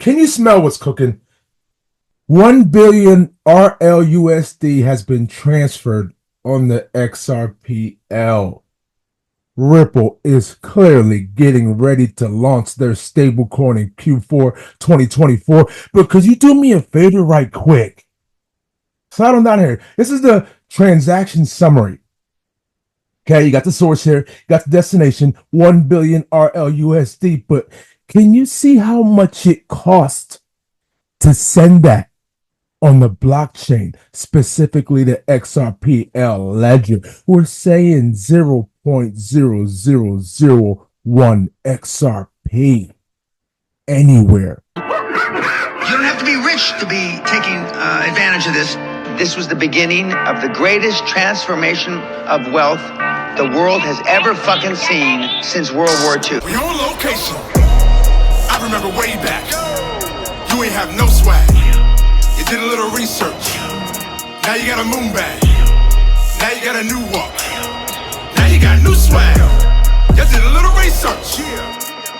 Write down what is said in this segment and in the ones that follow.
Can you smell what's cooking? 1 billion RLUSD has been transferred on the XRPL. Ripple is clearly getting ready to launch their stablecoin in Q4 2024. But could you do me a favor right quick? Slide on down here. This is the transaction summary. Okay, you got the source here, you got the destination, 1 billion RLUSD. But can you see how much it costs to send that on the blockchain, specifically the XRPL ledger? We're saying 0.0001 XRP anywhere. You don't have to be rich to be taking advantage of this. This was the beginning of the greatest transformation of wealth the world has ever fucking seen since World War II. We on location. I remember way back. You ain't have no swag. You did a little research. Now you got a moon bag. Now you got a new walk. Now you got new swag. You did a little research.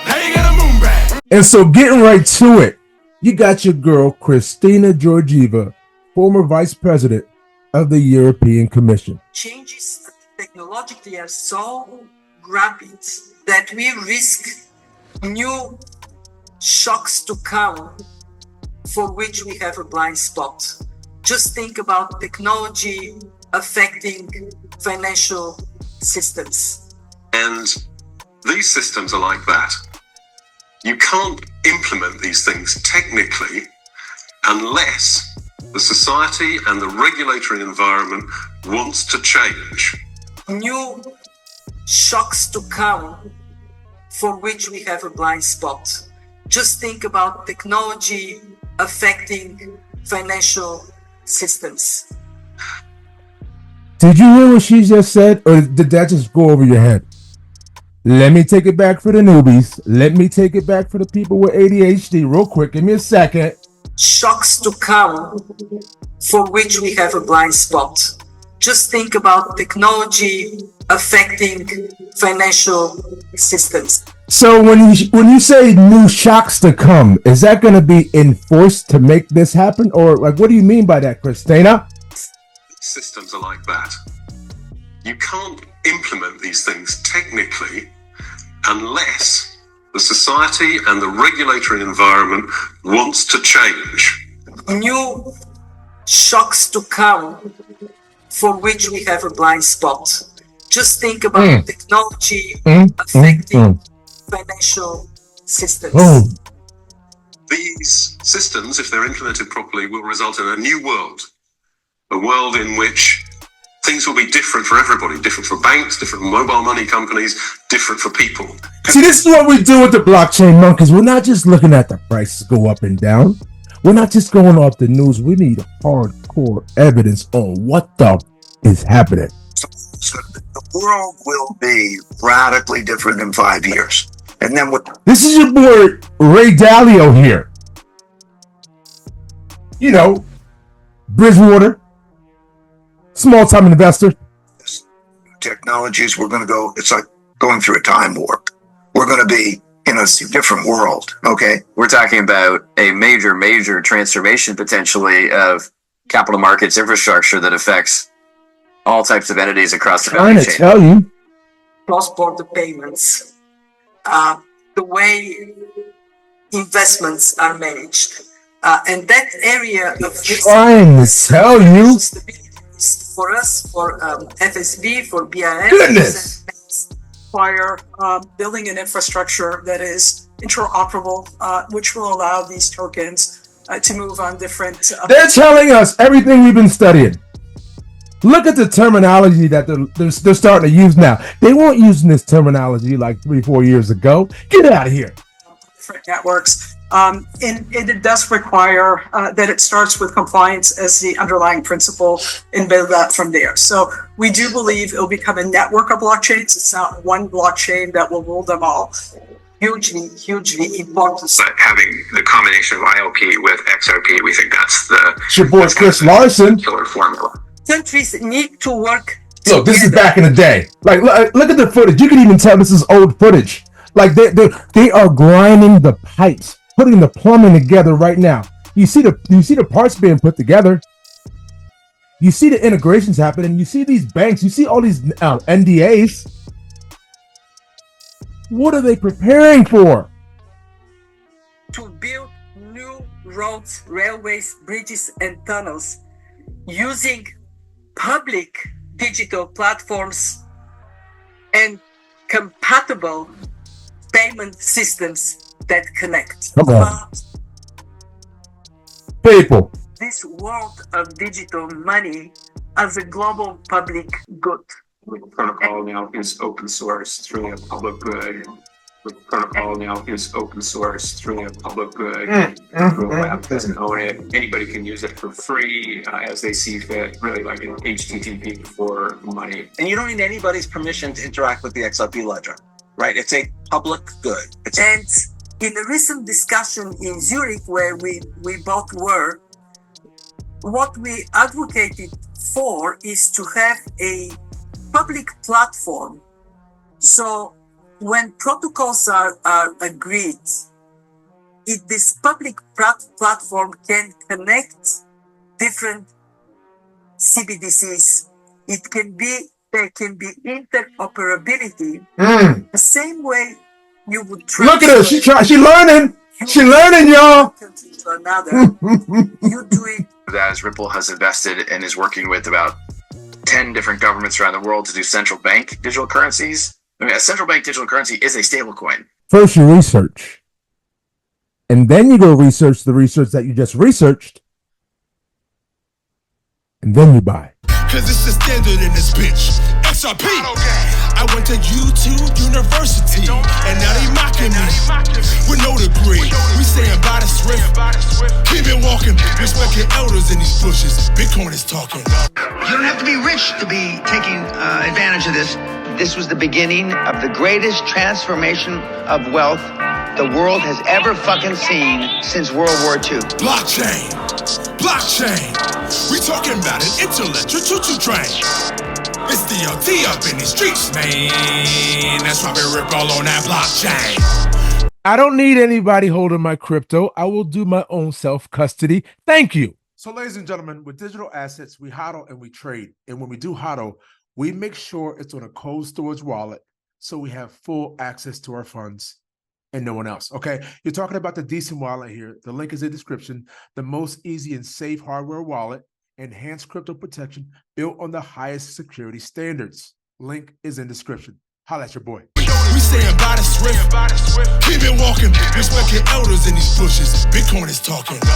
Now you got a moon bag. And so getting right to it, you got your girl, Kristalina Georgieva, former vice president of the European Commission. Changes technologically are so rapid that we risk new shocks to come for which we have a blind spot. Just think about technology affecting financial systems. And these systems are like that. You can't implement these things technically unless the society and the regulatory environment wants to change. New shocks to come for which we have a blind spot. Just think about technology affecting financial systems. Did you hear what she just said, or did that just go over your head? Let me take it back for the newbies. Let me take it back for the people with ADHD real quick. Give me a second. Shocks to come for which we have a blind spot. Just think about technology affecting financial systems. So when you say new shocks to come, is that going to be enforced to make this happen? Or like, what do you mean by that, Kristalina? Systems are like that. You can't implement these things technically unless the society and the regulatory environment wants to change. New shocks to come for which we have a blind spot. Just think about technology affecting financial systems. These systems, if they're implemented properly, will result in a new world. A world in which things will be different for everybody, different for banks, different for mobile money companies, different for people. See, this is what we do with the blockchain, Monkeyz. We're not just looking at the prices go up and down. We're not just going off the news. We need hardcore evidence on what the is happening. So the world will be radically different in 5 years. And then what? This is your boy Ray Dalio here. You know, Bridgewater, small-time investor. Technologies, we're going to go, it's like going through a time warp. We're going to be in a different world, okay? We're talking about a major transformation potentially of capital markets infrastructure that affects all types of entities across the value chain. Tell you. Cross-border payments, the way investments are managed, and that area of trying to tell you for us, for FSB, for BIF, goodness, require building an infrastructure that is interoperable, which will allow these tokens to move on different. They're telling us everything we've been studying. Look at the terminology that they're starting to use now. They weren't using this terminology like 3-4 years ago. Get out of here. Different networks. And it does require that it starts with compliance as the underlying principle and build that from there. So we do believe it'll become a network of blockchains. It's not one blockchain that will rule them all. Hugely important. But having the combination of ILP with XRP, we think that's the it's your boy Chris Larson. Killer formula. Countries need to work Look, this is back in the day. Like, look at the footage. You can even tell this is old footage. Like, they are grinding the pipes. putting the plumbing together right now. You see the parts being put together. You see the integrations happening. You see these banks. You see all these NDAs. What are they preparing for? To build new roads, railways, bridges, and tunnels using public digital platforms and compatible payment systems that connect. Come on. People. This world of digital money as a global public good. The protocol now is open source. It's really a public good. The protocol now is open source. It's really a public good. The lab doesn't own it. Anybody can use it for free as they see fit. Really like an HTTP for money. And you don't need anybody's permission to interact with the XRP ledger, right? It's a public good. And in a recent discussion in Zurich, where we both were, what we advocated for is to have a public platform. So when protocols are agreed, this public platform can connect different CBDCs. There can be interoperability. The same way you would look at her. She learning. She learning, y'all. You do it. As Ripple has invested and is working with about 10 different governments around the world to do central bank digital currencies. I mean, a central bank digital currency is a stable coin. First you research, and then you go research the research that you just researched, and then you buy. Cause it's the standard in this bitch. XRP. I went to YouTube University, and now they mocking me with no degree. We saying by the swift, keep it walking. Respect your elders in these bushes. Bitcoin is talking. You don't have to be rich to be taking advantage of this. This was the beginning of the greatest transformation of wealth the world has ever fucking seen since World War II. Blockchain. We talking about an intellectual choo-choo train. It's DLT up in these streets, man. That's why we rip all on that blockchain. I don't need anybody holding my crypto. I will do my own self-custody. Thank you. So, ladies and gentlemen, with digital assets, we hodl and we trade. And when we do hodl, we make sure it's on a cold storage wallet so we have full access to our funds and no one else. Okay, you're talking about the Decent Wallet here. The link is in the description. The most easy and safe hardware wallet, enhanced crypto protection, built on the highest security standards. Link is in description. Holla at your boy. We saying by the swift, keep it walking. Respect your elders in these bushes. Bitcoin is talking.